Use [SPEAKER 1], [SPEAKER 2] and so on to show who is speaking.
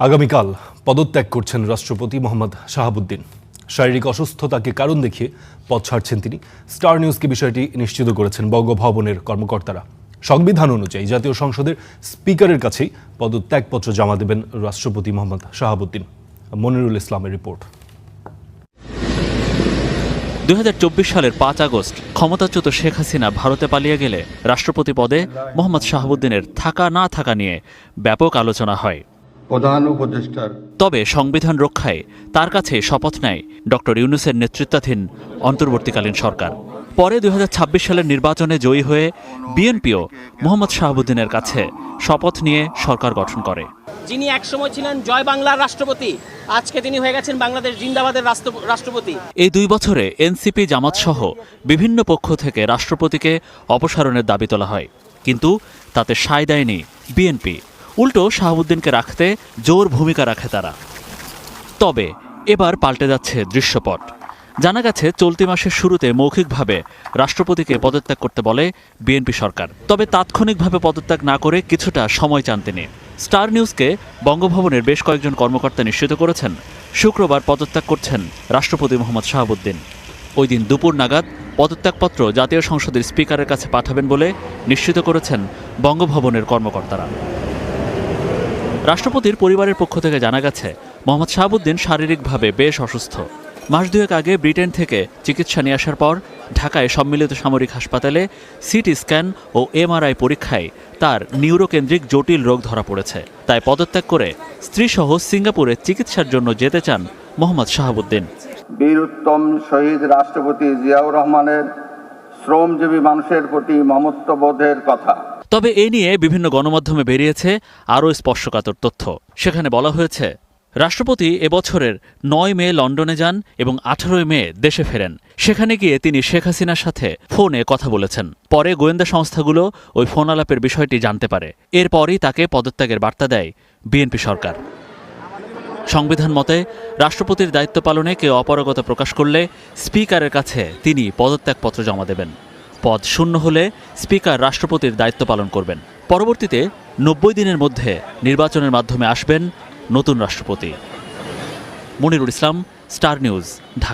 [SPEAKER 1] আগামীকাল পদত্যাগ করছেন রাষ্ট্রপতি মোহাম্মদ শাহাবুদ্দিন। শারীরিক অসুস্থতাকে কারণ দেখিয়ে পদ ছাড়ছেন তিনি। স্টার নিউজকে বিষয়টি নিশ্চিত করেছেন বঙ্গভবনের কর্মকর্তারা। সংবিধান অনুযায়ী জাতীয় সংসদের স্পিকারের কাছেই পদত্যাগপত্র জমা দেবেন রাষ্ট্রপতি মোহাম্মদ শাহাবুদ্দিন। মনিরুল ইসলামের রিপোর্ট।
[SPEAKER 2] ২০২৪ সালের ৫ আগস্ট ক্ষমতাচ্যুত শেখ হাসিনা ভারতে পালিয়ে গেলে রাষ্ট্রপতি পদে মোহাম্মদ শাহাবুদ্দিনের থাকা না থাকা নিয়ে ব্যাপক আলোচনা হয়।
[SPEAKER 3] প্রধান উপদেষ্টার
[SPEAKER 2] তবে সংবিধান রক্ষায় তার কাছে শপথ নেয় ডক্টর ইউনূসের নেতৃত্বাধীন অন্তর্বর্তীকালীন সরকার। পরে ২০২৬ সালের নির্বাচনে জয়ী হয়ে বিএনপিও মোহাম্মদ শাহাবুদ্দিনের কাছে শপথ নিয়ে সরকার গঠন করে।
[SPEAKER 4] যিনি একসময় ছিলেন জয় বাংলার রাষ্ট্রপতি, আজকে তিনি হয়ে গেছেন বাংলাদেশ জিন্দাবাদের রাষ্ট্রপতি।
[SPEAKER 2] এই ২ বছরে এনসিপি, জামাত সহ বিভিন্ন পক্ষ থেকে রাষ্ট্রপতিকে অপসারণের দাবি তোলা হয়, কিন্তু তাতে সায় দেয়নি বিএনপি। উল্টো শাহাবুদ্দিনকে রাখতে জোর ভূমিকা রাখে তারা। তবে এবার পাল্টে যাচ্ছে দৃশ্যপট। জানা গেছে চলতি মাসের শুরুতে মৌখিকভাবে রাষ্ট্রপতিকে পদত্যাগ করতে বলে বিএনপি সরকার। তবে তাৎক্ষণিকভাবে পদত্যাগ না করে কিছুটা সময় চান তিনি। স্টার নিউজকে বঙ্গভবনের বেশ কয়েকজন কর্মকর্তা নিশ্চিত করেছেন শুক্রবার পদত্যাগ করছেন রাষ্ট্রপতি মোহাম্মদ শাহাবুদ্দিন। ওই দিন দুপুর নাগাদ পদত্যাগপত্র জাতীয় সংসদের স্পিকারের কাছে পাঠাবেন বলে নিশ্চিত করেছেন বঙ্গভবনের কর্মকর্তারা। রাষ্ট্রপতির পরিবারের পক্ষ থেকে জানা গেছে মোহাম্মদ শাহাবুদ্দিন শারীরিকভাবে বেশ অসুস্থ। মাস দুয়েক আগে ব্রিটেন থেকে চিকিৎসা নিয়ে আসার পর ঢাকায় সম্মিলিত সামরিক হাসপাতালে সিটি স্ক্যান ও এমআরআই পরীক্ষায় তার নিউরোকেন্দ্রিক জটিল রোগ ধরা পড়েছে। তাই পদত্যাগ করে স্ত্রীসহ সিঙ্গাপুরে চিকিৎসার জন্য যেতে চান মোহাম্মদ শাহাবুদ্দিন।
[SPEAKER 3] বীর উত্তম শহীদ রাষ্ট্রপতি জিয়াউর রহমানের শ্রমজীবী মানুষের প্রতি মমত্ববোধের কথা।
[SPEAKER 2] তবে এ নিয়ে বিভিন্ন গণমাধ্যমে বেরিয়েছে আরও স্পর্শকাতর তথ্য। সেখানে বলা হয়েছে রাষ্ট্রপতি এবছরের ৯ মে লন্ডনে যান এবং ১৮ মে দেশে ফেরেন। সেখানে গিয়ে তিনি শেখ হাসিনার সাথে ফোনে কথা বলেছেন। পরে গোয়েন্দা সংস্থাগুলো ওই ফোন আলাপের বিষয়টি জানতে পারে। এরপরই তাকে পদত্যাগের বার্তা দেয় বিএনপি সরকার। সংবিধান মতে রাষ্ট্রপতির দায়িত্ব পালনে কেউ অপারগতা প্রকাশ করলে স্পিকারের কাছে তিনি পদত্যাগপত্র জমা দেবেন। পদ শূন্য হলে স্পিকার রাষ্ট্রপতির দায়িত্ব পালন করবেন। পরবর্তীতে ৯০ দিনের মধ্যে নির্বাচনের মাধ্যমে আসবেন নতুন রাষ্ট্রপতি। মনিরুল ইসলাম, স্টার নিউজ, ঢাকা।